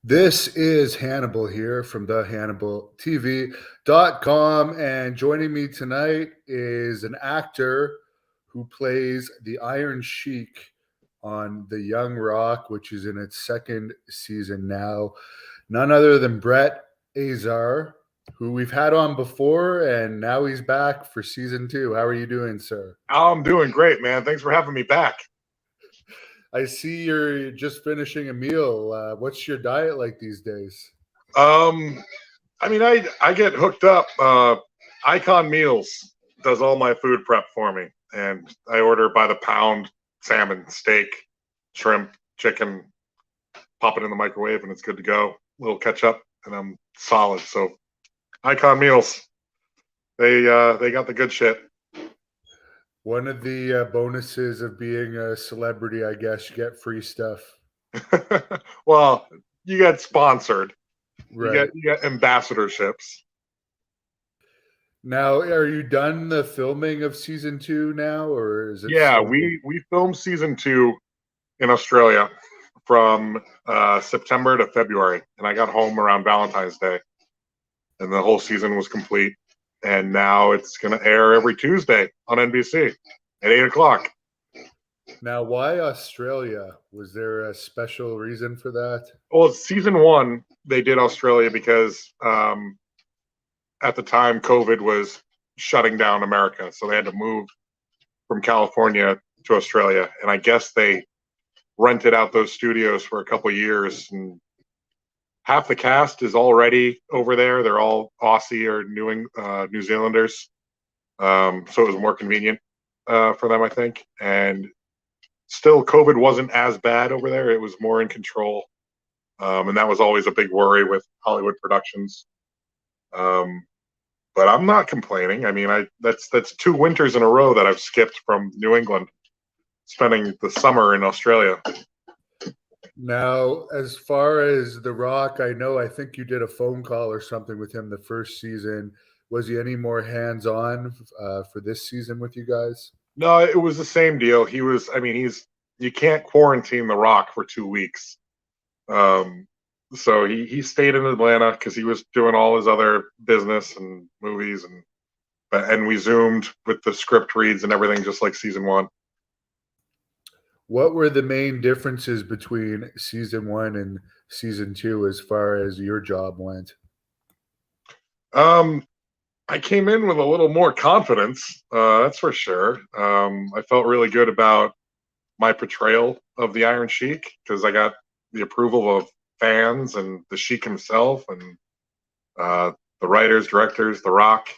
This is Hannibal here from the HannibalTV.com. And joining me tonight is an actor who plays the Iron Sheik on The Young Rock, which is in its second season now. None other than Brett Azar, who we've had on before, and now he's back for season two. How are you doing, sir? I'm doing great, man. Thanks for having me back. I see you're just finishing a meal. What's your diet like these days? I get hooked up. Icon Meals does all my food prep for me, and I order by the pound salmon, steak, shrimp, chicken, pop it in the microwave, and it's good to go. A little ketchup, and I'm solid. So, Icon Meals, they got the good shit. One of the bonuses of being a celebrity, I guess, you get free stuff. Well, you get sponsored. Right. You get ambassadorships. Now, are you done the filming of season two now, or is it? Yeah, we filmed season 2 in Australia from September to February, and I got home around Valentine's Day, and the whole season was complete. And now it's going to air every Tuesday on NBC at 8 o'clock. Now, why Australia? Was there a special reason for that? Well, season 1 they did Australia because at the time COVID was shutting down America, so they had to move from California to Australia, and I guess they rented out those studios for a couple of years, and half the cast is already over there. They're all Aussie or New Zealanders, so it was more convenient for them, I think. And still, COVID wasn't as bad over there. It was more in control, and that was always a big worry with Hollywood productions. But I'm not complaining. I mean, that's 2 winters in a row that I've skipped from New England, spending the summer in Australia. Now, as far as The Rock, I think you did a phone call or something with him the first season. Was he any more hands-on for this season with you guys? No, it was the same deal. You can't quarantine The Rock for 2 weeks. So he stayed in Atlanta because he was doing all his other business and movies, and we Zoomed with the script reads and everything, just like season 1. What were the main differences between season 1 and season 2 as far as your job went? I came in with a little more confidence, that's for sure. I felt really good about my portrayal of the Iron Sheik because I got the approval of fans and the Sheik himself, and the writers, directors, The Rock.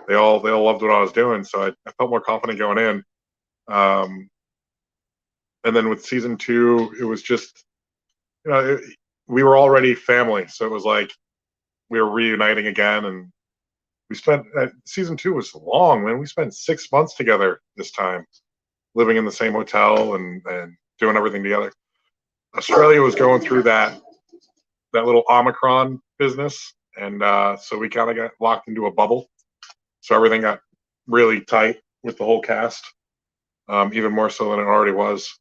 They all loved what I was doing, so I felt more confident going in. And then with season 2, it was just, we were already family, so it was like we were reuniting again, and we spent season 2 was long, man. We spent 6 months together this time, living in the same hotel and doing everything together. Australia was going through that little Omicron business, and so we kind of got locked into a bubble. So everything got really tight with the whole cast, even more so than it already was.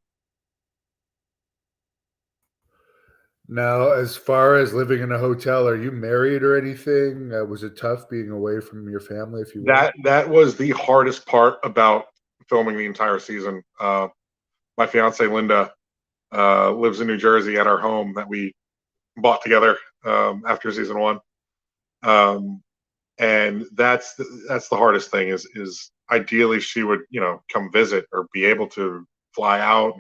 Now, as far as living in a hotel, are you married or anything? Was it tough being away from your family, if you will? That was the hardest part about filming the entire season. My fiance Linda lives in New Jersey at our home that we bought together after season 1, and that's the hardest thing. Is ideally she would come visit or be able to fly out,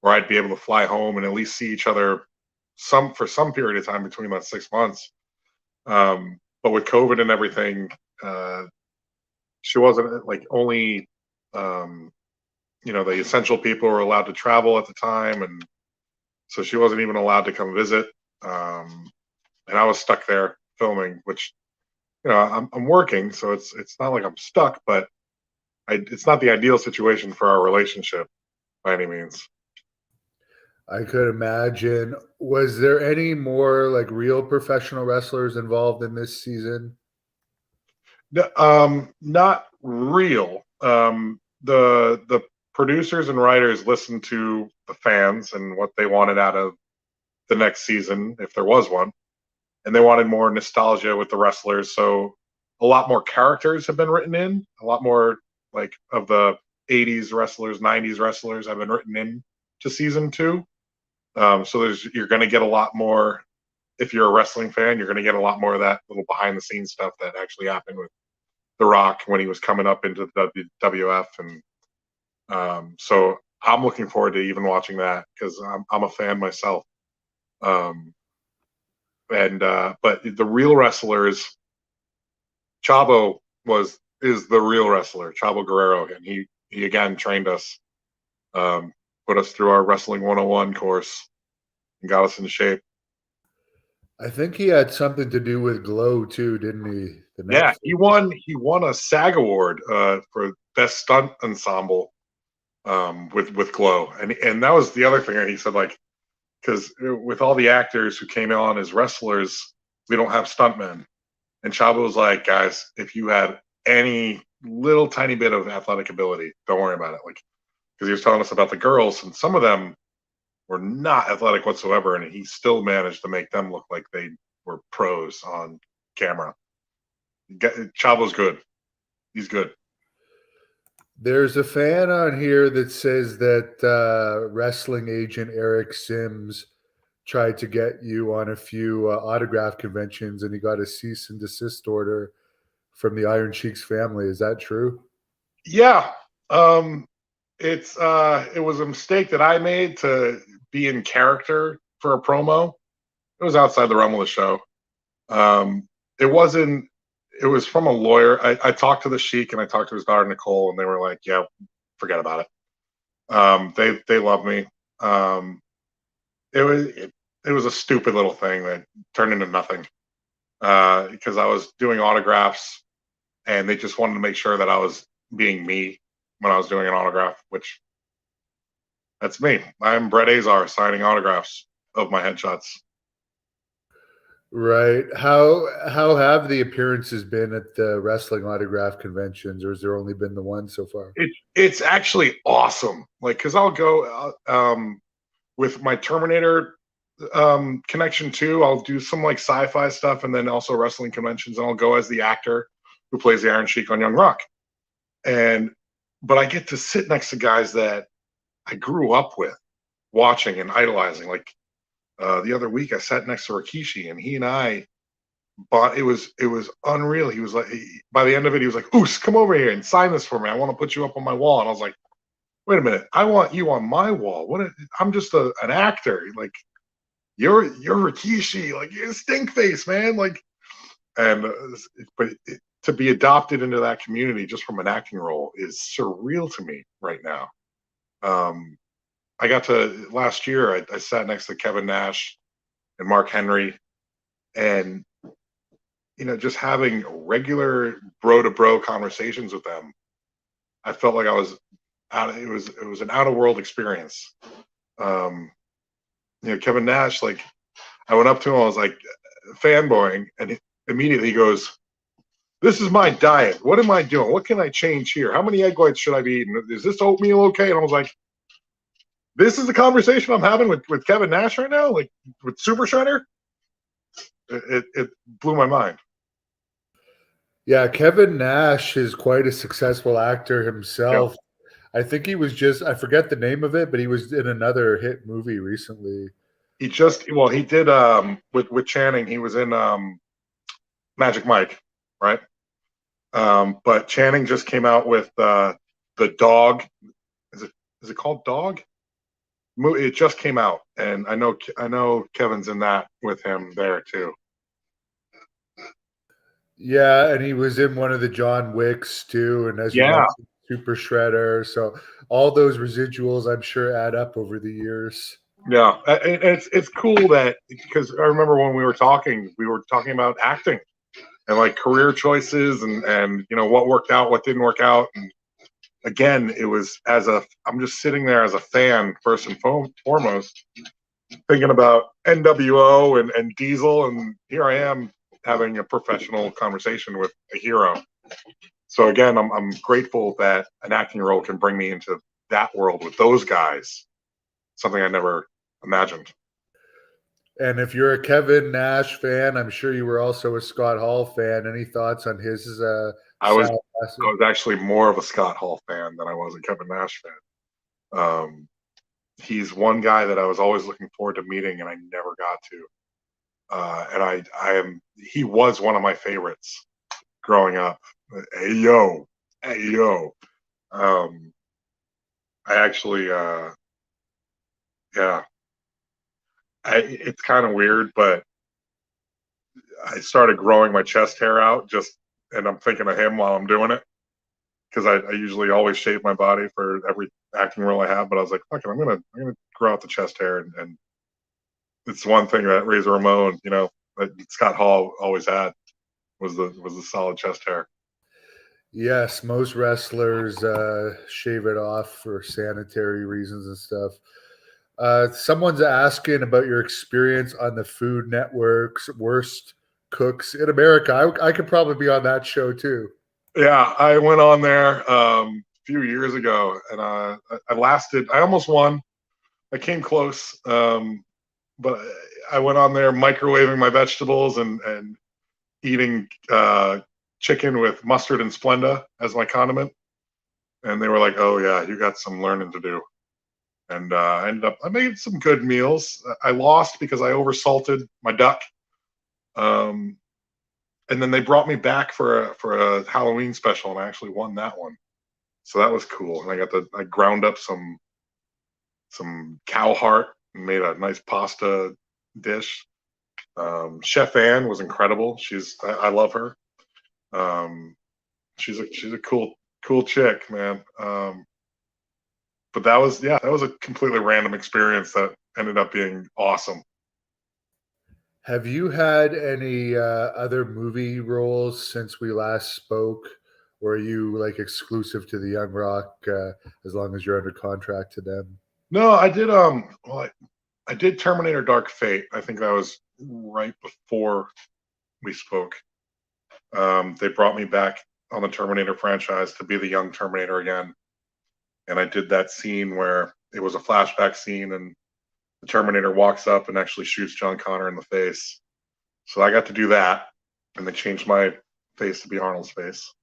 or I'd be able to fly home and at least see each other for some period of time between that 6 months. But with COVID and everything, she wasn't like only the essential people were allowed to travel at the time, and so she wasn't even allowed to come visit. And I was stuck there filming, which I'm working, so it's not like I'm stuck, but it's not the ideal situation for our relationship by any means. I could imagine. Was there any more like real professional wrestlers involved in this season? Not real. The producers and writers listened to the fans and what they wanted out of the next season if there was one, and they wanted more nostalgia with the wrestlers. So a lot more characters have been written in, a lot more like of the 80s wrestlers, 90s wrestlers have been written in to season 2. So you're going to get a lot more. If you're a wrestling fan, you're going to get a lot more of that little behind the scenes stuff that actually happened with The Rock when he was coming up into the WWF, and so I'm looking forward to even watching that because I'm a fan myself. But the real wrestlers, Chavo is the real wrestler, Chavo Guerrero, and he again trained us, put us through our wrestling 101 course, and got us into shape. I think he had something to do with Glow too, didn't he? Yeah, he won a SAG award for best stunt ensemble with Glow, and that was the other thing he said, like, because with all the actors who came on as wrestlers, we don't have stuntmen. And Chavo was like, guys, if you had any little tiny bit of athletic ability, don't worry about it. Like, because he was telling us about the girls, and some of them were not athletic whatsoever, and he still managed to make them look like they were pros on camera. Chavo's good. He's good. There's a fan on here that says that wrestling agent Eric Sims tried to get you on a few autograph conventions, and he got a cease and desist order from the Iron Sheik's family. Is that true? Yeah. It was a mistake that I made to be in character for a promo. It was outside the realm of the show. It wasn't. It was from a lawyer. I talked to the Sheik and I talked to his daughter Nicole, and they were like, "Yeah, forget about it." They love me. It was a stupid little thing that turned into nothing because I was doing autographs, and they just wanted to make sure that I was being me when I was doing an autograph, which that's me. I'm Brett Azar signing autographs of my headshots. Right. How have the appearances been at the wrestling autograph conventions, or has there only been the one so far? It's actually awesome. Like, because I'll go with my Terminator connection too. I'll do some like sci-fi stuff, and then also wrestling conventions, and I'll go as the actor who plays the Iron Sheik on Young Rock. But I get to sit next to guys that I grew up with, watching and idolizing. Like the other week, I sat next to Rikishi, and he and I bought. It was unreal. He was like, by the end of it, he was like, "Oos, come over here and sign this for me. I want to put you up on my wall." And I was like, "Wait a minute, I want you on my wall. I'm just an actor. Like you're Rikishi. Like you're stink face, man. Like." To be adopted into that community just from an acting role is surreal to me right now. I got to last year. I sat next to Kevin Nash and Mark Henry, and just having regular bro to bro conversations with them. I felt like I was out. It was an out of world experience. Kevin Nash. Like I went up to him. I was like fanboying, and immediately he goes, "This is my diet. What am I doing? What can I change here? How many egg whites should I be eating? Is this oatmeal okay?" And I was like, "This is the conversation I'm having with Kevin Nash right now, like with Super Shredder." It blew my mind. Yeah, Kevin Nash is quite a successful actor himself. Yeah. I think he was I forget the name of it, but he was in another hit movie recently. He did with Channing. He was in Magic Mike, right? But Channing just came out with the Dog. Is it called Dog? It just came out, and I know Kevin's in that with him there too. Yeah, and he was in one of the John Wicks too, and as you mentioned, Super Shredder. So all those residuals, I'm sure, add up over the years. Yeah, it's cool that because I remember when we were talking about acting and like career choices and what worked out, what didn't work out. And again, it was I'm just sitting there as a fan first and foremost, thinking about NWO and Diesel, and here I am having a professional conversation with a hero. So again, I'm grateful that an acting role can bring me into that world with those guys. Something I never imagined. And if you're a Kevin Nash fan, I'm sure you were also a Scott Hall fan. Any thoughts on his I was sound I passing? was actually more of a Scott Hall fan than I was a Kevin Nash fan. He's one guy that I was always looking forward to meeting, and I never got to. And he was one of my favorites growing up. Hey yo, hey yo. Um, I actually, yeah, it's kind of weird, but I started growing my chest hair out and I'm thinking of him while I'm doing it because I usually always shave my body for every acting role I have. But I was like, fuck it, I'm gonna grow out the chest hair, and it's one thing that Razor Ramon, that Scott Hall always had was the solid chest hair. Yes, most wrestlers shave it off for sanitary reasons and stuff. Someone's asking about your experience on the Food Network's Worst Cooks in America. I could probably be on that show too. Yeah, I went on there a few years ago, and I lasted. I almost won. I came close, but I went on there microwaving my vegetables and eating chicken with mustard and Splenda as my condiment. And they were like, "Oh yeah, you got some learning to do." And I made some good meals. I lost because I oversalted my duck. And then they brought me back for a Halloween special, and I actually won that one. So that was cool. And I ground up some cow heart and made a nice pasta dish. Chef Ann was incredible. I love her. She's a cool chick, man. But that was a completely random experience that ended up being awesome. Have you had any other movie roles since we last spoke? Or are you like exclusive to the Young Rock as long as you're under contract to them? No, I did. I did Terminator Dark Fate. I think that was right before we spoke. They brought me back on the Terminator franchise to be the young Terminator again. And I did that scene where it was a flashback scene and the Terminator walks up and actually shoots John Connor in the face. So I got to do that. And they changed my face to be Arnold's face.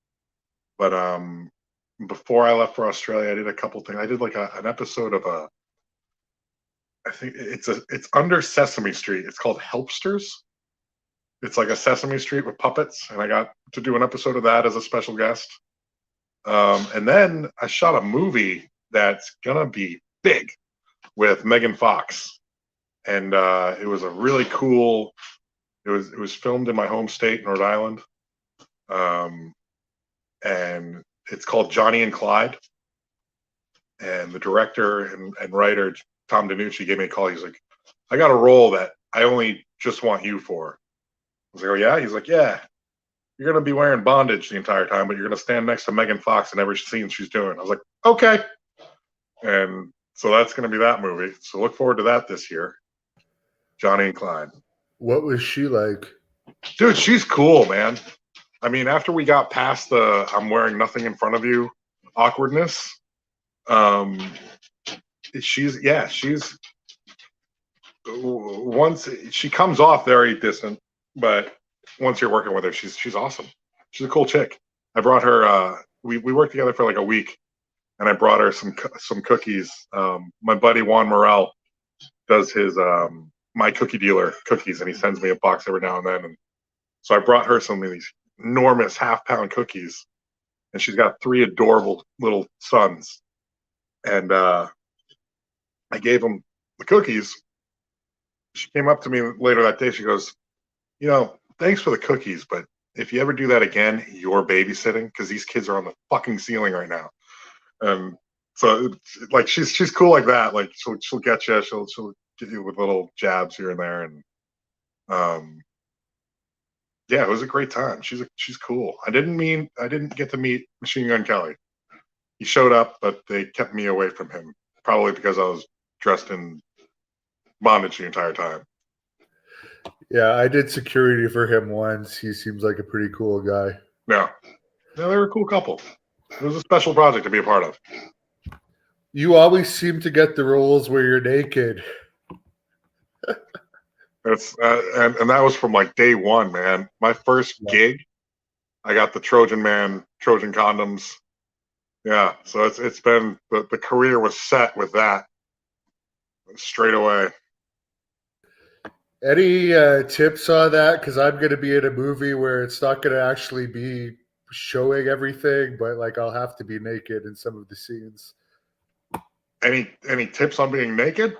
But before I left for Australia, I did a couple things. I did like an episode of I think it's under Sesame Street. It's called Helpsters. It's like a Sesame Street with puppets, and I got to do an episode of that as a special guest. And then I shot a movie that's gonna be big with Megan Fox, and it was a really cool. It was filmed in my home state, Rhode Island, and it's called Johnny and Clyde. And the director and writer Tom DiNucci gave me a call. He's like, "I got a role that I only just want you for." I was like, "Oh yeah?" He's like, "Yeah. You're gonna be wearing bondage the entire time, but you're gonna stand next to Megan Fox in every scene she's doing." I was like, "Okay." And so that's gonna be that movie. So look forward to that this year. Johnny and Clyde. What was she like? Dude, she's cool, man. I mean, after we got past the "I'm wearing nothing in front of you" awkwardness, she's once she comes off very distant, but once you're working with her, she's awesome. She's a cool chick. I brought her. We worked together for like a week, and I brought her some cookies. My buddy Juan Morel does his My Cookie Dealer cookies, and he sends me a box every now and then. And so I brought her some of these enormous half-pound cookies, and she's got 3 adorable little sons. And I gave them the cookies. She came up to me later that day. She goes, "Thanks for the cookies, but if you ever do that again, you're babysitting because these kids are on the fucking ceiling right now." And so, like, she's cool like that. Like, she'll get you. She'll get you with little jabs here and there. And yeah, it was a great time. She's cool. I didn't get to meet Machine Gun Kelly. He showed up, but they kept me away from him, probably because I was dressed in bondage the entire time. Yeah, I did security for him once. He seems like a pretty cool guy. Yeah, they were a cool couple. It was a special project to be a part of. You always seem to get the roles where you're naked. It's and that was from like day one, man. My first Yeah. gig, I got the Trojan Man, Trojan condoms. Yeah, so it's been the career was set with that straight away. Any tips on that? Because I'm going to be in a movie where it's not going to actually be showing everything, but like I'll have to be naked in some of the scenes. Any tips on being naked?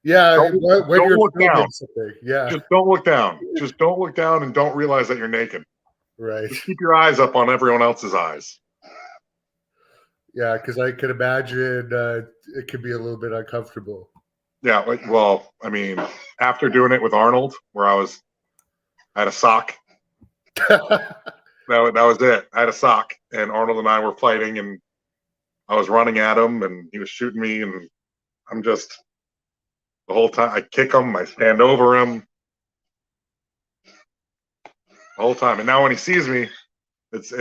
Yeah, Don't when don't you're look down. filming something. Yeah, Just don't look down. Just don't look down and don't realize that you're naked. right. Just keep your eyes up on everyone else's eyes. Yeah, because I can imagine it could be a little bit uncomfortable. Yeah, well, I mean, after doing it with Arnold, where I had a sock. That was it. I had a sock, and Arnold and I were fighting, and I was running at him, and he was shooting me, and I'm just the whole time I kick him, I stand over him the whole time, and now when he sees me, it's.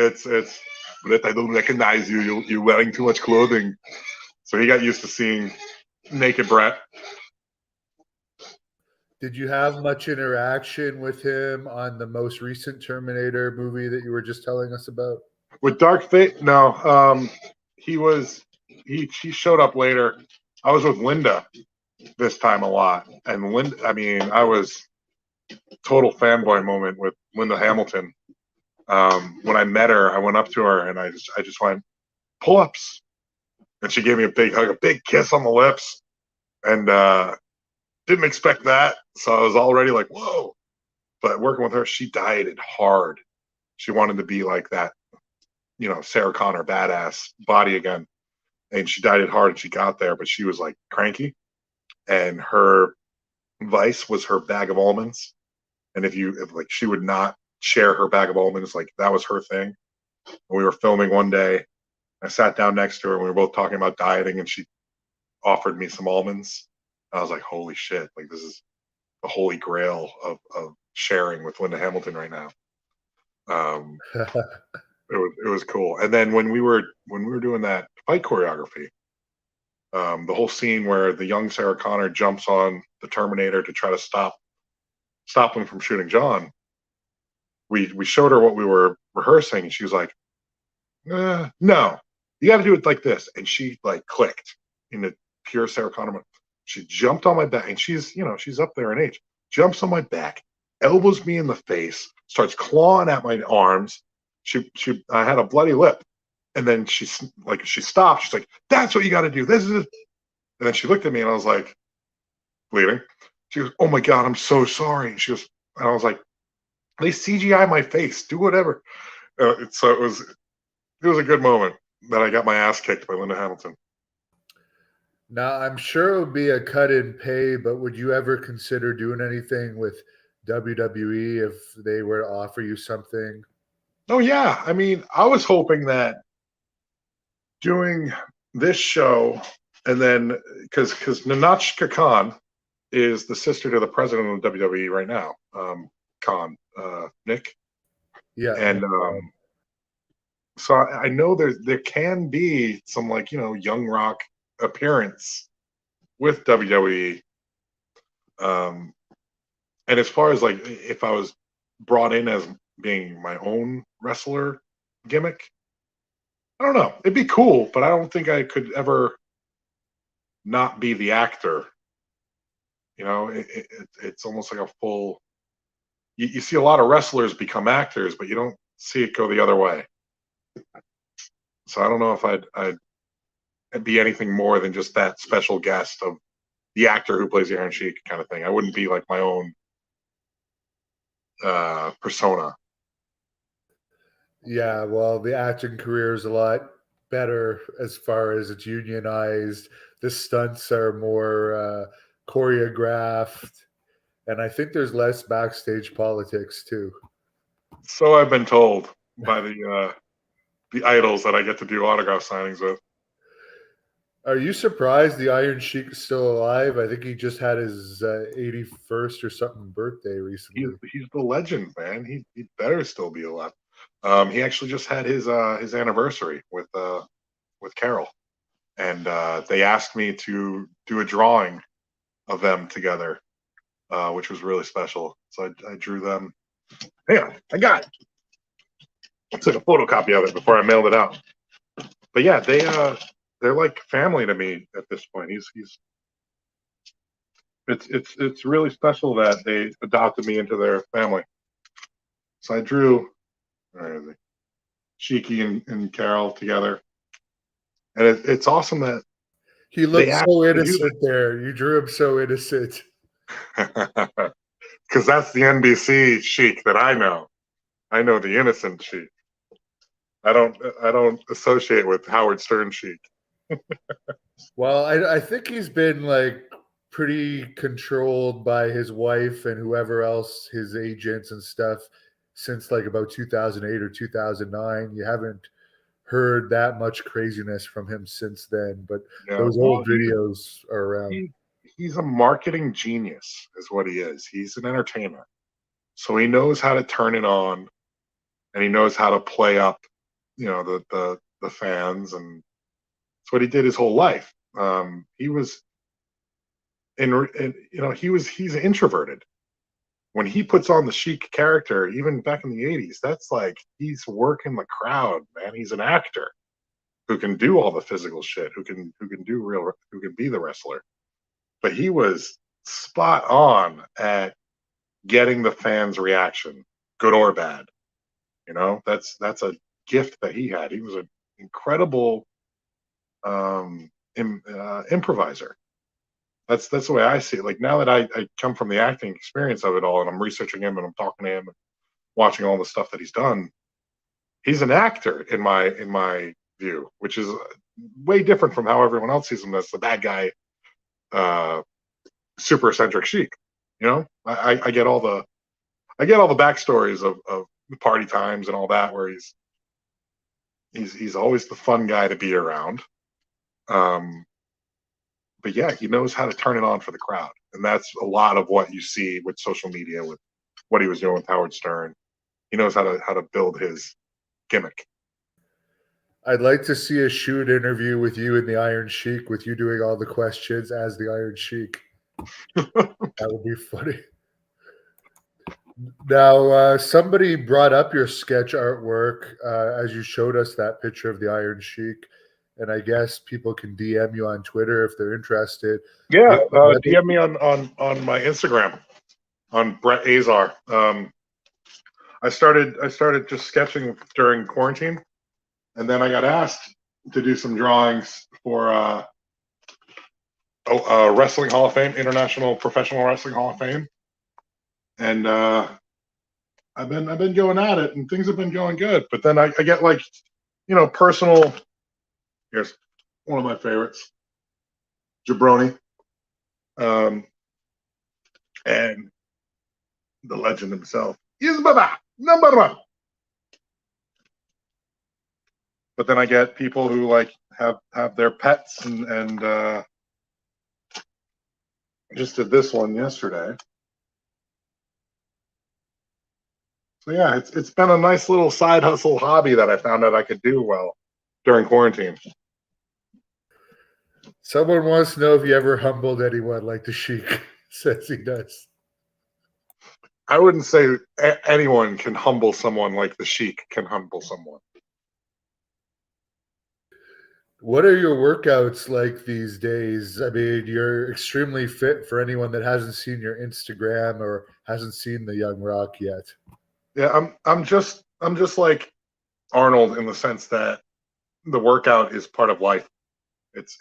But I don't recognize you. You're wearing too much clothing. So he got used to seeing naked Brett. Did you have much interaction with him on the most recent Terminator movie that you were just telling us about? With Dark Fate, no. He showed up later. I was with Linda this time a lot, and Linda. I mean, I was total fanboy moment with Linda Hamilton. When I met her, I went up to her and I just went pull ups, and she gave me a big hug, a big kiss on the lips, and didn't expect that. So I was already like, whoa. But working with her, she dieted hard. She wanted to be like that, Sarah Connor badass body again. And she dieted hard and she got there, but she was like cranky. And her vice was her bag of almonds. And if like she would not share her bag of almonds, like that was her thing. And we were filming one day. I sat down next to her and we were both talking about dieting and she offered me some almonds. I was like, holy shit, like this is the holy grail of sharing with Linda Hamilton right now. Um, it was cool. And then when we were doing that fight choreography, the whole scene where the young Sarah Connor jumps on the Terminator to try to stop him from shooting John. We showed her what we were rehearsing, and she was like, "No, you got to do it like this." And she like clicked in the pure Sarah Connor. She jumped on my back, and she's up there in age. Jumps on my back, elbows me in the face, starts clawing at my arms. I had a bloody lip, and then she stopped. She's like, "That's what you got to do. This is." And then she looked at me, and I was like, bleeding. She goes, "Oh my god, I'm so sorry." She goes, and I was like, "At least CGI my face. Do whatever." So it was a good moment that I got my ass kicked by Linda Hamilton. Now, I'm sure it would be a cut in pay, but would you ever consider doing anything with WWE if they were to offer you something? Oh yeah, I mean, I was hoping that doing this show and then because Nanachka Khan is the sister to the president of the WWE right now, Khan, Nick, Yeah, and so I know there can be some like Young Rock appearance with WWE. Um, and as far as like if I was brought in as being my own wrestler gimmick, I don't know. It'd be cool, but I don't think I could ever not be the actor. It's almost like a full. You see a lot of wrestlers become actors, but you don't see it go the other way. So I don't know if I'd be anything more than just that special guest of the actor who plays the Iron Sheik kind of thing. I wouldn't be like my own persona. yeah. Well, the acting career is a lot better as far as it's unionized. The stunts are more choreographed, and I think there's less backstage politics too. So I've been told by the idols that I get to do autograph signings with. Are you surprised the Iron Sheik is still alive? I think he just had his 81st or something birthday He's recently. he's the legend, man. He better still be alive. He actually just had his anniversary with Carol, and they asked me to do a drawing of them together. which was really special. So I drew them. Hang on, I got it. I took a photocopy of it before I mailed it out. But yeah, they're like family to me at this point. It's really special that they adopted me into their family. So I drew, where is it? Sheiky and Carol together, and it's awesome that He they looked so actually do innocent there. You drew him so innocent. that. Because that's the NBC Sheik that I know. I know the innocent Sheik. I don't associate with Howard Stern Sheik. Well, I think he's been like pretty controlled by his wife and whoever else, his agents and stuff, since like about 2008 or 2009. You haven't heard that much craziness from him since then, but Yeah, those well, old videos are around. he's a marketing genius, is what he is. He's an entertainer, so he knows how to turn it on, and he knows how to play up, the fans, and it's what he did his whole life. He was he's introverted. When he puts on the Sheik character, even back in the '80s, that's like he's working the crowd, man. He's an actor who can do all the physical shit, who can be the wrestler. But he was spot on at getting the fans' reaction, good or bad. That's a gift that he had. He was an incredible improviser. That's the way I see it. Like now that I come from the acting experience of it all, and I'm researching him and I'm talking to him and watching all the stuff that he's done, he's an actor in my view, which is way different from how everyone else sees him as the bad guy, uh, super eccentric Sheik. I get all the backstories of the party times and all that, where he's always the fun guy to be around. But yeah, he knows how to turn it on for the crowd, and that's a lot of what you see with social media, with what he was doing with Howard Stern. He knows how to build his gimmick. I'd like to see a shoot interview with you and the Iron Sheik, with you doing all the questions as the Iron Sheik. That would be funny. Now, somebody brought up your sketch artwork as you showed us that picture of the Iron Sheik, and I guess people can DM you on Twitter if they're interested. Yeah, DM me on my Instagram on Brett Azar. I started just sketching during quarantine, and then I got asked to do some drawings for Wrestling Hall of Fame, International Professional Wrestling Hall of Fame, and I've been going at it, and things have been going good. But then I get like, personal. Here's one of my favorites, Jabroni, and the legend himself is Baba number one. But then I get people who like have their pets, and just did this one yesterday. So yeah, it's been a nice little side hustle hobby that I found out I could do well during quarantine. Someone wants to know if you ever humbled anyone like the Sheik says he does. I wouldn't say anyone can humble someone like the Sheik can humble someone. What are your workouts like these days? I mean, you're extremely fit for anyone that hasn't seen your Instagram or hasn't seen the Young Rock yet. Yeah, I'm just like Arnold in the sense that the workout is part of life. It's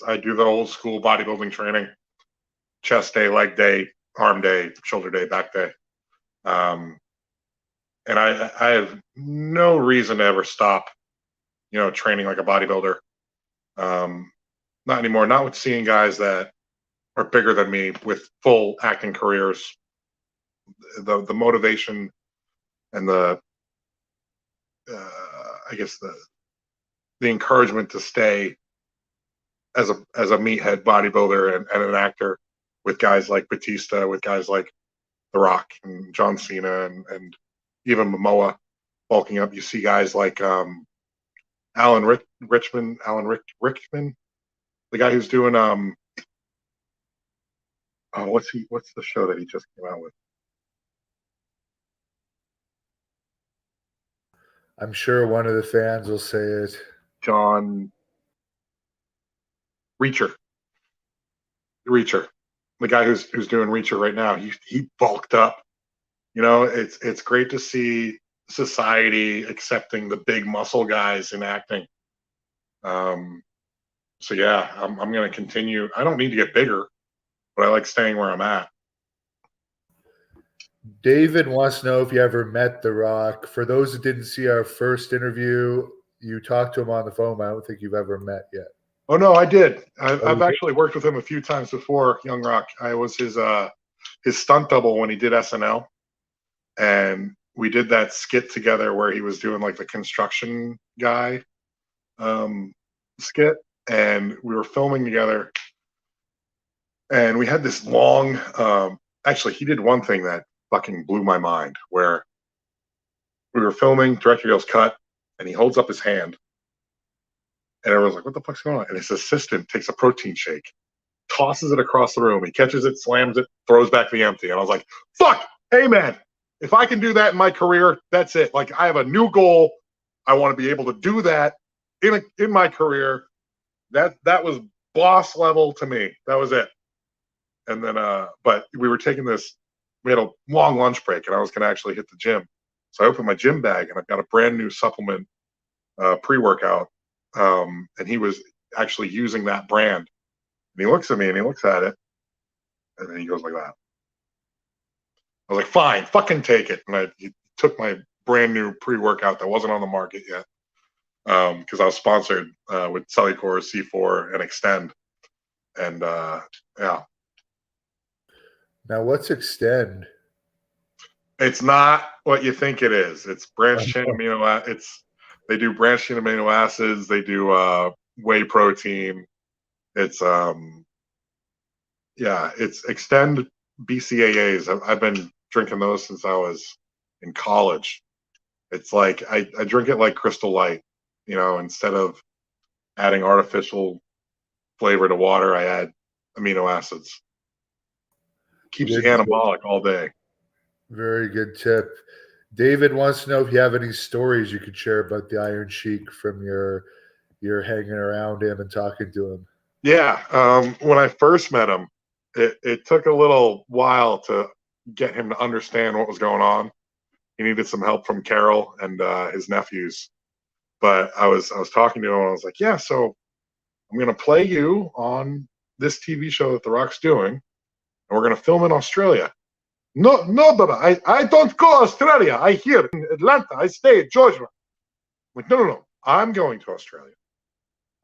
I do the old school bodybuilding training: chest day, leg day, arm day, shoulder day, back day. And I have no reason to ever stop, training like a bodybuilder. Not anymore. Not with seeing guys that are bigger than me with full acting careers. The motivation and I guess the encouragement to stay as a meathead bodybuilder and an actor with guys like Batista, with guys like The Rock and John Cena, and even Momoa bulking up. You see guys like Alan Richman, the guy who's doing Oh, what's the show that he just came out with? I'm sure one of the fans will say it. John Reacher. Reacher. The guy who's doing Reacher right now. He bulked up. You know, it's great to see society accepting the big muscle guys in acting. So yeah, I'm going to continue. I don't need to get bigger, but I like staying where I'm at. David wants to know if you ever met The Rock. For those that didn't see our first interview, you talked to him on the phone. I don't think you've ever met yet. Oh no, I did. Oh, I've you did? actually worked with him a few times before, Young Rock. I was his stunt double when he did SNL, and we did that skit together where he was doing like the construction guy skit, and we were filming together. And we had this long. Actually, he did one thing that fucking blew my mind, where we were filming, director goes cut, and he holds up his hand, and everyone's like, "What the fuck's going on?" And his assistant takes a protein shake, tosses it across the room. He catches it, slams it, throws back the empty. And I was like, fuck, hey man, if I can do that in my career, that's it. Like, I have a new goal. I want to be able to do that in my career. That was boss level to me. That was it. And then but we were taking this, we had a long lunch break, and I was gonna actually hit the gym. So I opened my gym bag, and I've got a brand new supplement pre-workout. And he was actually using that brand. And he looks at me and he looks at it, and then he goes like that. I was like, fine, fucking take it. And he took my brand new pre-workout that wasn't on the market yet, because I was sponsored with Cellucor, C4, and Extend. And yeah. Now, what's Extend? It's not what you think it is. It's branched chain amino acids. They do branched chain amino acids. They do whey protein. It's it's Extend BCAAs. I've been drinking those since I was in college. It's like I drink it like Crystal Light, you know. Instead of adding artificial flavor to water, I add amino acids. Keeps you Good tip. anabolic all day. Very good tip. David wants to know if you have any stories you could share about the Iron Sheik from your hanging around him and talking to him. Yeah, when I first met him, it took a little while to get him to understand what was going on. He needed some help from Carol and his nephews. But I was talking to him, and I was like, yeah, so I'm going to play you on this TV show that The Rock's doing, and we're going to film in Australia. No, Baba, I don't go Australia. I here in Atlanta. I stay at Georgia. I'm like, no. I'm going to Australia.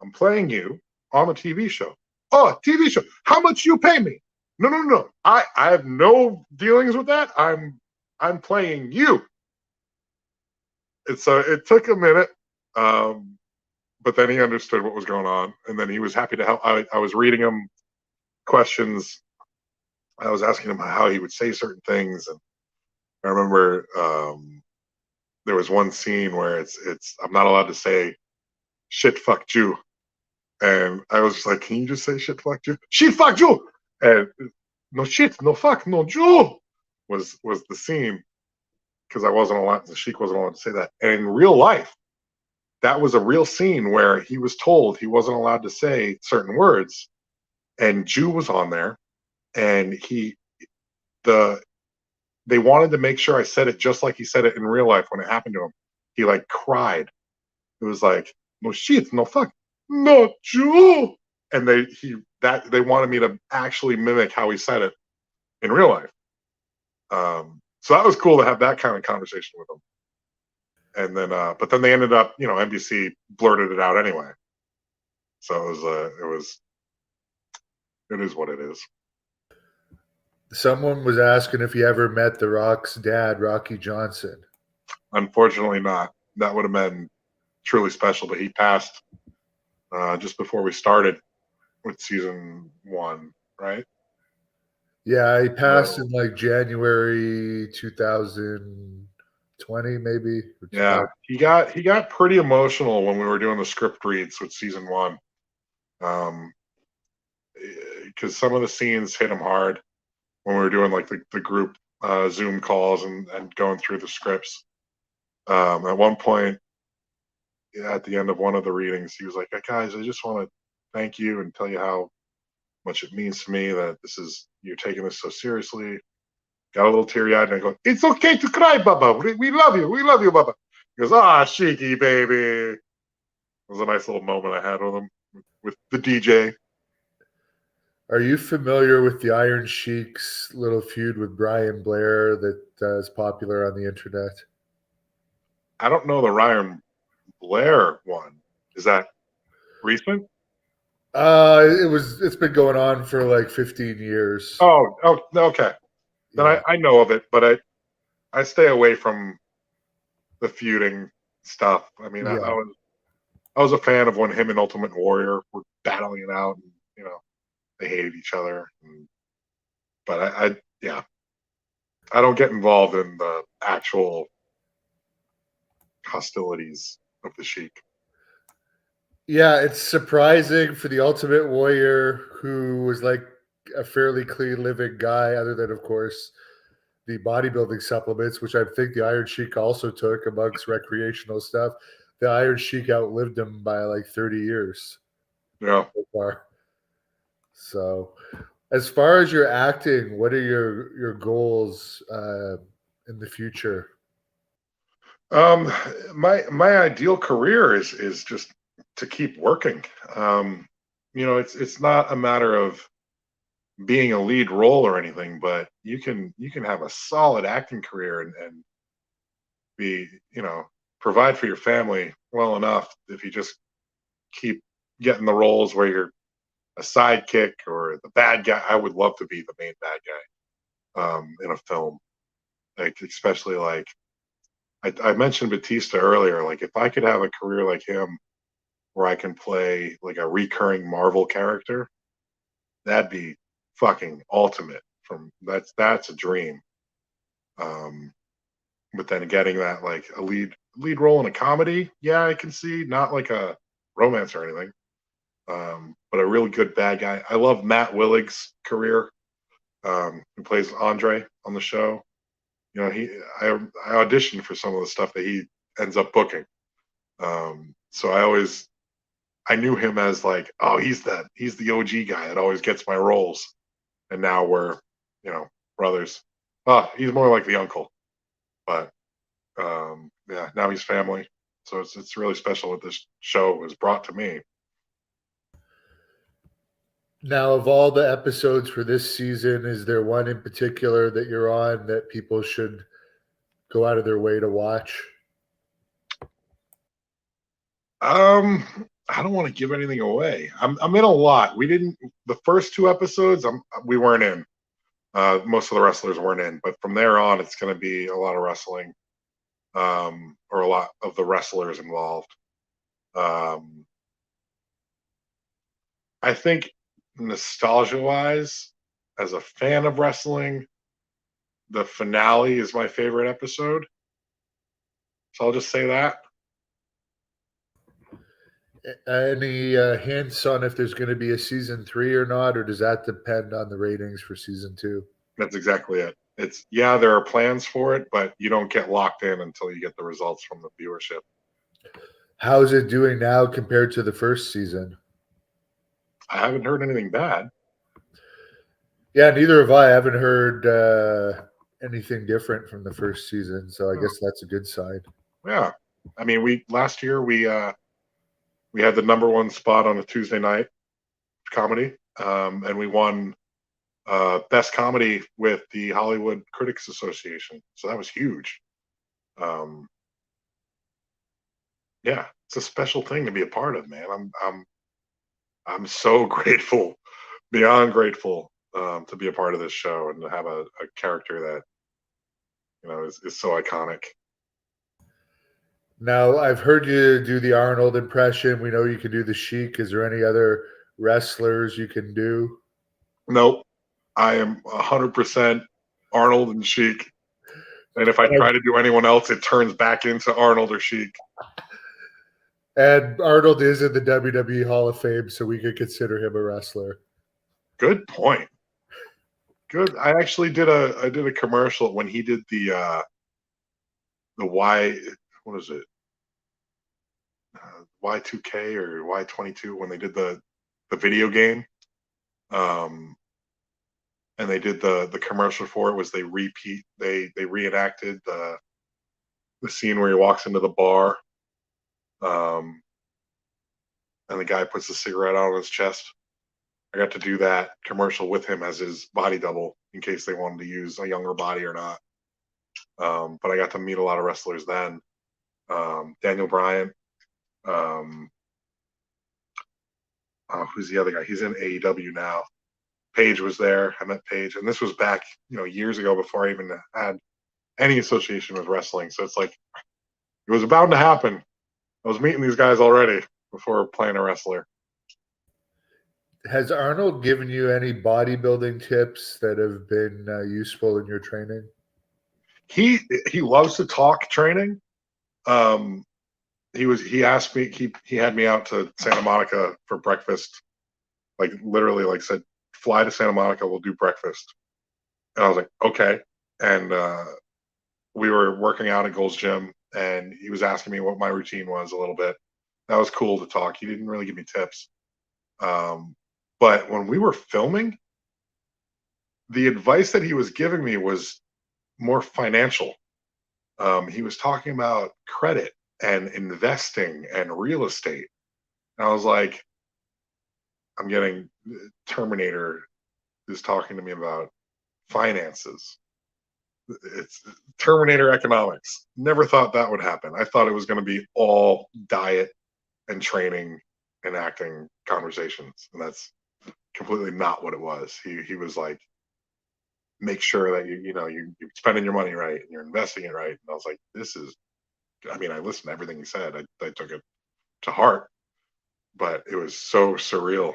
I'm playing you on a TV show. Oh, TV show. How much you pay me? No. I have no dealings with that. I'm playing you. And so it took a minute, but then he understood what was going on, and then he was happy to help. I was reading him questions. I was asking him how he would say certain things, and I remember there was one scene where it's I'm not allowed to say shit fuck Jew, and I was like, can you just say shit fuck Jew? Shit fuck Jew, and no shit, no fuck, no Jew was the scene, because I wasn't allowed. The Sheik wasn't allowed to say that, and in real life, that was a real scene where he was told he wasn't allowed to say certain words, and Jew was on there, and they wanted to make sure I said it just like he said it in real life when it happened to him. He like cried. It was like, no shit, no fuck, no Jew, and they wanted me to actually mimic how he said it in real life. So that was cool to have that kind of conversation with him. And then, but then they ended up, NBC blurted it out anyway. So it is what it is. Someone was asking if you ever met The Rock's dad, Rocky Johnson. Unfortunately not. That would have been truly special, but he passed just before we started with season 1, right? Yeah, he passed in like January 2020, maybe. Yeah, he got pretty emotional when we were doing the script reads with season 1, because some of the scenes hit him hard. when we were doing like the group Zoom calls and going through the scripts. At one point, at the end of one of the readings, he was like, "Hey guys, I just want to thank you and tell you how much it means to me that you're taking this so seriously." Got a little teary eyed and I go, "It's okay to cry, Baba. We love you. We love you, Baba." He goes, "Ah, Sheiky, baby." It was a nice little moment I had with him, with the DJ. Are you familiar with the Iron Sheik's little feud with Brian Blair that is popular on the internet? I don't know the Ryan Blair one. Is that recent? It's been going on for like 15 years. Oh, okay. Then Yeah. I know of it, but I stay away from the feuding stuff. I mean, Yeah. I was a fan of when him and Ultimate Warrior were battling it out, and they hated each other. But I don't get involved in the actual hostilities of the Sheik. Yeah, it's surprising for the Ultimate Warrior, who was like a fairly clean living guy, other than, of course, the bodybuilding supplements, which I think the Iron Sheik also took amongst recreational stuff. The Iron Sheik outlived him by like 30 years Yeah. so far. So, as far as your acting, what are your goals in the future? Um, my ideal career is just to keep working. It's not a matter of being a lead role or anything, but you can have a solid acting career and be, provide for your family well enough if you just keep getting the roles where you're a sidekick or the bad guy. I would love to be the main bad guy in a film, like especially like I mentioned Batista earlier. Like if I could have a career like him where I can play like a recurring Marvel character, that'd be fucking ultimate. That's a dream. Um, but then getting that like a lead role in a comedy, yeah, I can see, not like a romance or anything. But a really good bad guy. I love Matt Willig's career, who plays Andre on the show. I auditioned for some of the stuff that he ends up booking. So I knew him as like, oh, he's the OG guy that always gets my roles. And now we're, brothers. Oh, he's more like the uncle, but yeah, now he's family. So it's really special what this show has brought to me. Now, of all the episodes for this season, is there one in particular that you're on that people should go out of their way to watch? I don't want to give anything away. I'm in a lot. We didn't the first two episodes. We weren't in. Most of the wrestlers weren't in, but from there on, it's going to be a lot of wrestling, or a lot of the wrestlers involved. I think nostalgia-wise, as a fan of wrestling, the finale is my favorite episode. So I'll just say that. Any hints on if there's going to be a season 3 or not, or does that depend on the ratings for season 2? That's exactly it. There are plans for it, but you don't get locked in until you get the results from the viewership. How is it doing now compared to the first season? I haven't heard anything bad. Yeah, neither have I. I haven't heard anything different from the first season, so I guess that's a good sign. Yeah, I mean, last year we had the number one spot on a Tuesday night comedy, and we won best comedy with the Hollywood Critics Association. So that was huge. Yeah, it's a special thing to be a part of, man. I'm so grateful, beyond grateful, to be a part of this show and to have a character that is so iconic. Now, I've heard you do the Arnold impression. We know you can do the Sheik. Is there any other wrestlers you can do? Nope, I am 100% Arnold and Sheik. And if I try to do anyone else, it turns back into Arnold or Sheik. And Arnold is in the WWE Hall of Fame, so we could consider him a wrestler. Good point. Good. I actually I did a commercial when he did the Y, what is it? Y2K or Y22 when they did the video game. Um, and they did the commercial for it was they reenacted the scene where he walks into the bar, um, and the guy puts the cigarette out on his chest. I got to do that commercial with him as his body double in case they wanted to use a younger body or not. But I got to meet a lot of wrestlers then. Daniel Bryan, um, who's the other guy? He's in AEW now. Paige was there. I met Paige, and this was back, years ago before I even had any association with wrestling. So it's like it was bound to happen. I was meeting these guys already before playing a wrestler. Has Arnold given you any bodybuilding tips that have been useful in your training? He loves to talk training. Um, he asked me he had me out to Santa Monica for breakfast, like literally like said fly to Santa Monica, we'll do breakfast. And I was like, okay. And we were working out at Gold's Gym, and he was asking me what my routine was a little bit. That was cool to talk. He didn't really give me tips. But when we were filming, the advice that he was giving me was more financial. He was talking about credit and investing and real estate. And I was like, I'm getting Terminator is talking to me about finances. It's Terminator economics. Never thought that would happen. I thought it was going to be all diet and training and acting conversations, and that's completely not what it was. He was like, make sure that you're spending your money right and you're investing it right. And I was like, this is. I mean, I listened to everything he said. I took it to heart, but it was so surreal.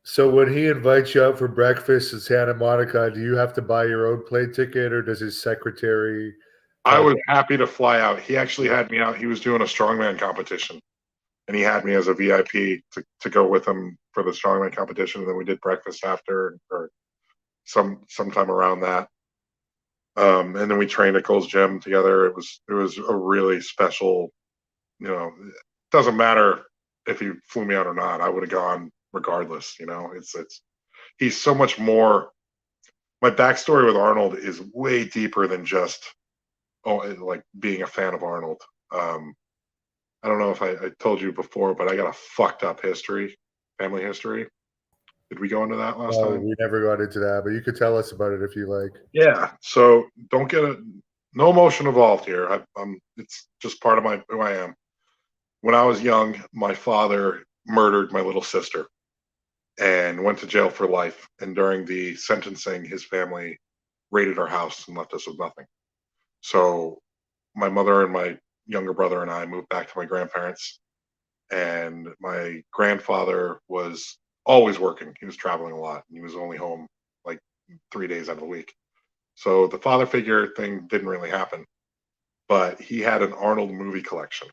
So when he invites you out for breakfast in Santa Monica, do you have to buy your own plane ticket, or does his secretary I come? was happy to fly out. He actually had me out. He was doing a strongman competition, and he had me as a VIP to go with him for the strongman competition. And then we did breakfast after, or sometime around that. And then we trained at Cole's Gym together. It was a really special. It doesn't matter if he flew me out or not. I would have gone regardless. It's he's so much more. My backstory with Arnold is way deeper than just like being a fan of Arnold. Um, I don't know if I told you before, but I got a fucked up family history. Did we go into that last Oh, time? we never got into that, but you could tell us about it if you like. Yeah. So don't get no emotion involved here. It's just part of who I am. When I was young, my father murdered my little sister and went to jail for life. And during the sentencing, his family raided our house and left us with nothing. So my mother and my younger brother and I moved back to my grandparents. And my grandfather was always working. He was traveling a lot, and he was only home like 3 days out of the week. So the father figure thing didn't really happen. But he had an Arnold movie collection,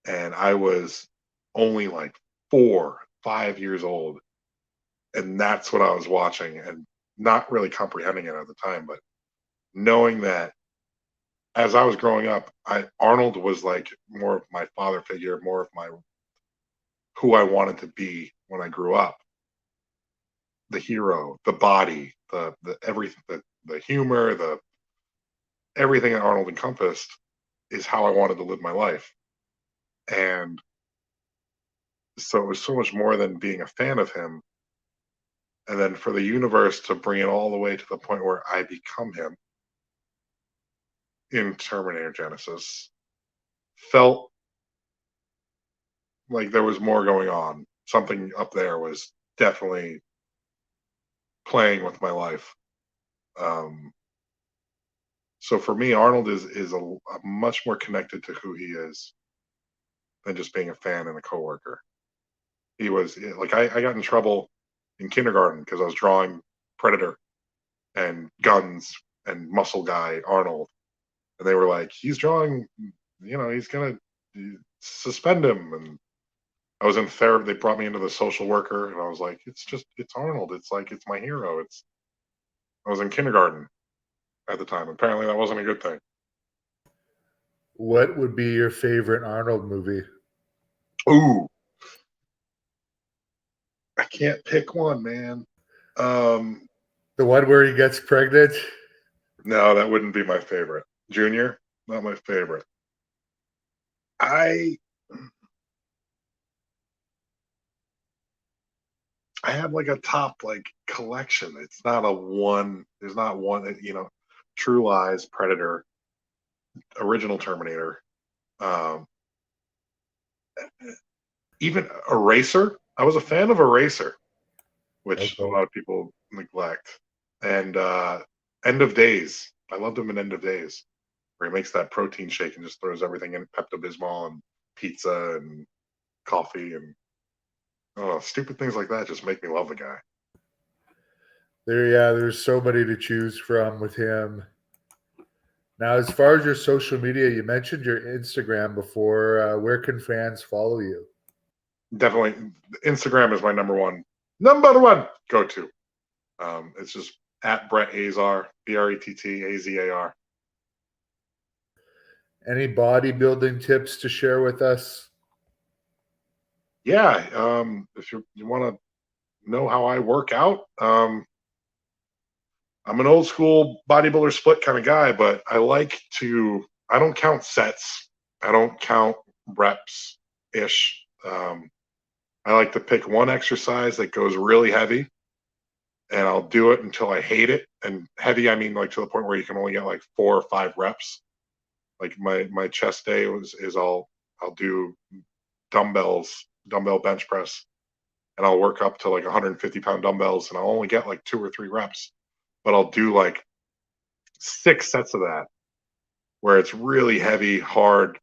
and I was only like 4, 5 years old, and that's what I was watching, and not really comprehending it at the time, but knowing that as I was growing up, Arnold was like more of my father figure, more of my who I wanted to be when I grew up. The hero, the body, the everything, the humor, the everything that Arnold encompassed is how I wanted to live my life. And so it was so much more than being a fan of him. And then for the universe to bring it all the way to the point where I become him in Terminator Genesis felt like there was more going on. Something up there was definitely playing with my life. Um, so for me, Arnold is a much more connected to who he is than just being a fan and a coworker. He was like I got in trouble in kindergarten because I was drawing Predator and guns and muscle guy Arnold, and they were like, he's drawing, he's gonna suspend him. And I was in therapy. They brought me into the social worker, and I was like, it's Arnold. It's like it's my hero. I was in kindergarten at the time. Apparently, that wasn't a good thing. What would be your favorite Arnold movie? Ooh, I can't pick one, man. Um, The one where he gets pregnant? no, that wouldn't be my favorite. Junior, not my favorite. I I have like a top like collection. It's not a one. There's not one. True Lies, Predator, original Terminator, um, even Eraser. I was a fan of Eraser, which a Okay. lot of people neglect. And End of Days. I loved him in End of Days, where he makes that protein shake and just throws everything in Pepto Bismol and pizza and coffee and stupid things like that just make me love the guy. There's so many to choose from with him. Now, as far as your social media, you mentioned your Instagram before. Where can fans follow you? Definitely, Instagram is my number one go to. It's just at Brett Azar, BRETTAZAR. Any bodybuilding tips to share with us? Yeah, if you want to know how I work out, I'm an old school bodybuilder split kind of guy, but I don't count sets. I don't count reps ish. I like to pick one exercise that goes really heavy and I'll do it until I hate it. And heavy, I mean like to the point where you can only get like 4 or 5 reps. Like my chest day is I'll do dumbbell bench press, and I'll work up to like 150-pound dumbbells, and I'll only get like 2 or 3 reps, but I'll do like 6 sets of that, where it's really heavy, hard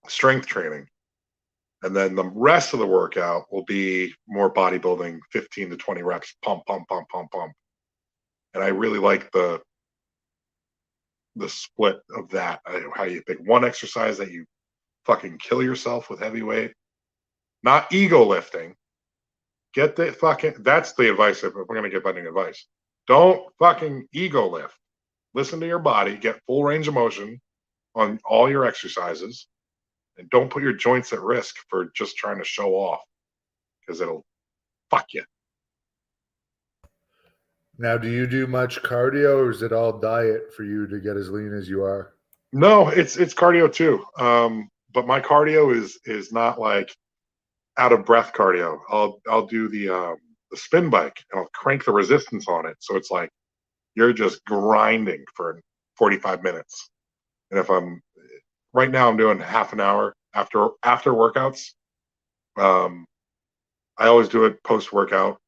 strength training. And then the rest of the workout will be more bodybuilding, 15 to 20 reps, pump, pump, pump, pump, pump. And I really like the split of that. How you pick one exercise that you fucking kill yourself with heavy weight, not ego lifting. Get the fucking, that's the advice. If we're going to give any advice, don't fucking ego lift. Listen to your body, get full range of motion on all your exercises, and don't put your joints at risk for just trying to show off, because it'll fuck you. Now, do you do much cardio, or is it all diet for you to get as lean as you are? No, it's cardio too. But my cardio is not like out of breath cardio. I'll do the spin bike and I'll crank the resistance on it, so it's like you're just grinding for 45 minutes. And if I'm right now, I'm doing half an hour after workouts. Um, I always do it post workout.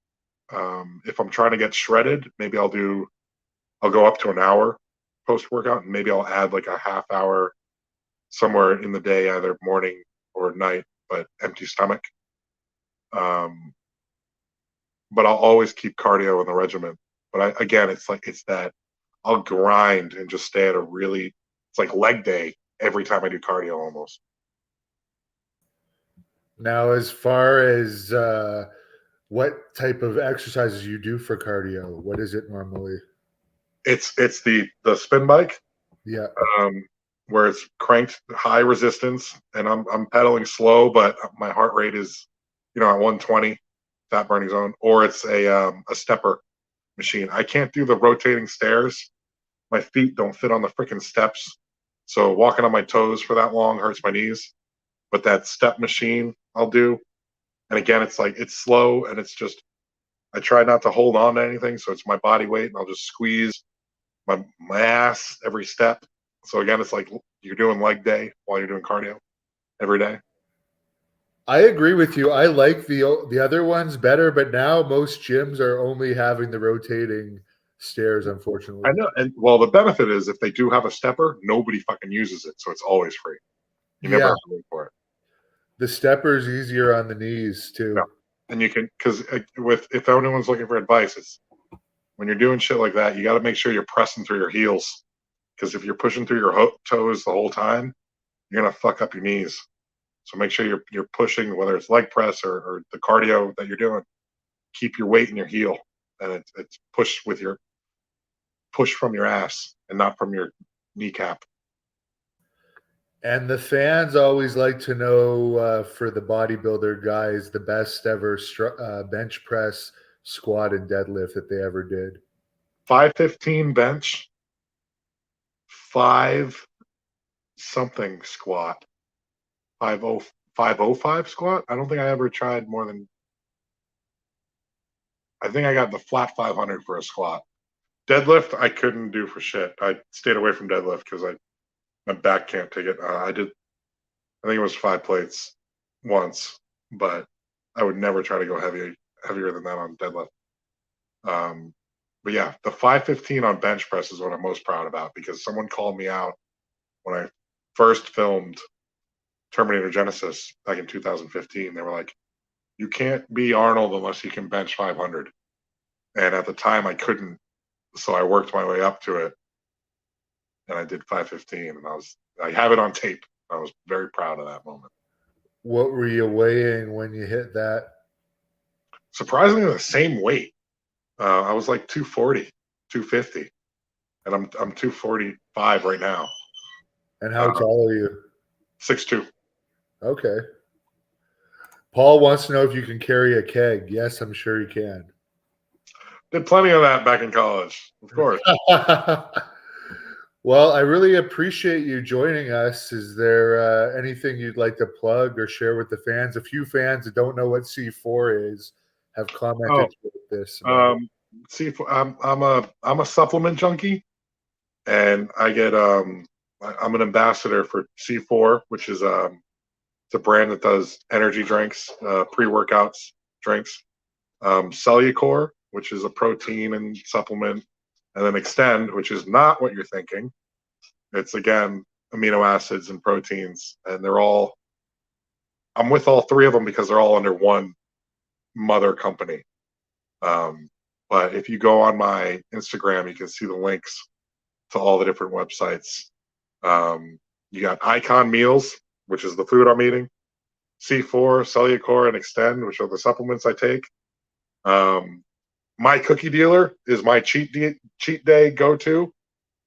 If I'm trying to get shredded, maybe I'll go up to an hour post workout, and maybe I'll add like a half hour somewhere in the day, either morning or night, but empty stomach. Um, but I'll always keep cardio in the regimen. But again, it's that I'll grind and just stay at a really, it's like leg day every time I do cardio almost. Now, as far as what type of exercises you do for cardio, what is it normally? It's the spin bike, Yeah. um, where it's cranked high resistance, and I'm pedaling slow, but my heart rate is, at 120 fat burning zone, or it's a stepper machine. I can't do the rotating stairs. My feet don't fit on the freaking steps, so walking on my toes for that long hurts my knees. But that step machine I'll do, and again, it's like it's slow, and it's just I try not to hold on to anything, so it's my body weight, and I'll just squeeze my ass every step. So again, it's like you're doing leg day while you're doing cardio every day. I agree with you. I like the other ones better, but now most gyms are only having the rotating stairs, unfortunately. I know, and well, the benefit is if they do have a stepper, nobody fucking uses it, so it's always free. You never Yeah, have to wait for it. the stepper's easier on the knees No, too. and you can, because with if anyone's looking for advice, it's when you're doing shit like that, you got to make sure you're pressing through your heels, because if you're pushing through your toes the whole time, you're gonna fuck up your knees. So make sure you're pushing, whether it's leg press or the cardio that you're doing. Keep your weight in your heel, and it's pushed with your push from your ass and not from your kneecap. And the fans always like to know for the bodybuilder guys, the best ever bench press, squat, and deadlift that they ever did. 515 bench, 5 something squat, 505 squat. I don't think I ever tried more than. I think I got the flat 500 for a squat. Deadlift, I couldn't do for shit. I stayed away from deadlift because my back can't take it. I think it was 5 plates once, but I would never try to go heavier than that on deadlift. But yeah, the 515 on bench press is what I'm most proud about, because someone called me out when I first filmed Terminator Genesis back in 2015. They were like, "You can't be Arnold unless you can bench 500." And at the time I couldn't, so I worked my way up to it, and I did 515, and I have it on tape. I was very proud of that moment. What were you weighing when you hit that? Surprisingly, the same weight. I was like 240, 250, and I'm 245 right now. And how tall are you? 6'2". Okay. Paul wants to know if you can carry a keg. Yes, I'm sure you can. Did plenty of that back in college, of course. Well, I really appreciate you joining us. Is there anything you'd like to plug or share with the fans? A few fans that don't know what C4 is have commented with this. C4, I'm a supplement junkie, and I get I'm an ambassador for C4, which is it's a brand that does energy drinks, pre-workouts drinks. Cellucor, which is a protein and supplement, and then Extend, which is not what you're thinking. It's, again, amino acids and proteins, and I'm with all 3 of them because they're all under one mother company. But if you go on my Instagram, you can see the links to all the different websites. You got Icon Meals, which is the food I'm eating, C4, Cellucor, and Extend, which are the supplements I take. My Cookie Dealer is my cheat day go-to.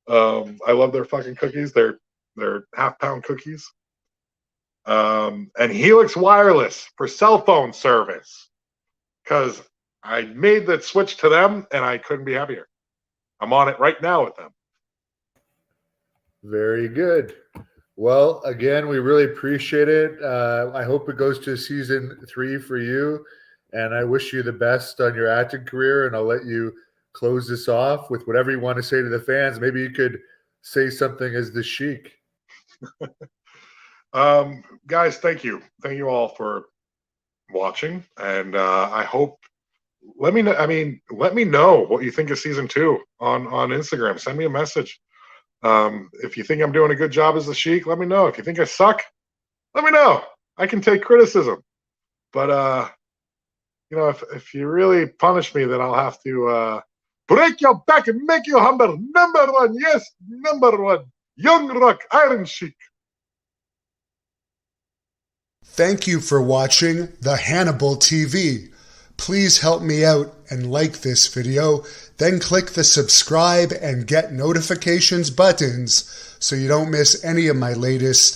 I love their fucking cookies. They're half-pound cookies. And Helix Wireless for cell phone service, because I made that switch to them and I couldn't be happier. I'm on it right now with them. Very good. Well, again, we really appreciate it. I hope it goes to season 3 for you, and I wish you the best on your acting career, and I'll let you close this off with whatever you want to say to the fans. Maybe you could say something as the Sheik. Guys, thank you. Thank you all for watching, and I hope let me know what you think of season 2 on Instagram. Send me a message. If you think I'm doing a good job as the Sheik, let me know. If you think I suck, let me know. I can take criticism. But if you really punish me, then I'll have to break your back and make you humble. Number 1, yes, number 1, Young Rock Iron Sheik. Thank you for watching the Hannibal TV. Please help me out and like this video, then click the subscribe and get notifications buttons so you don't miss any of my latest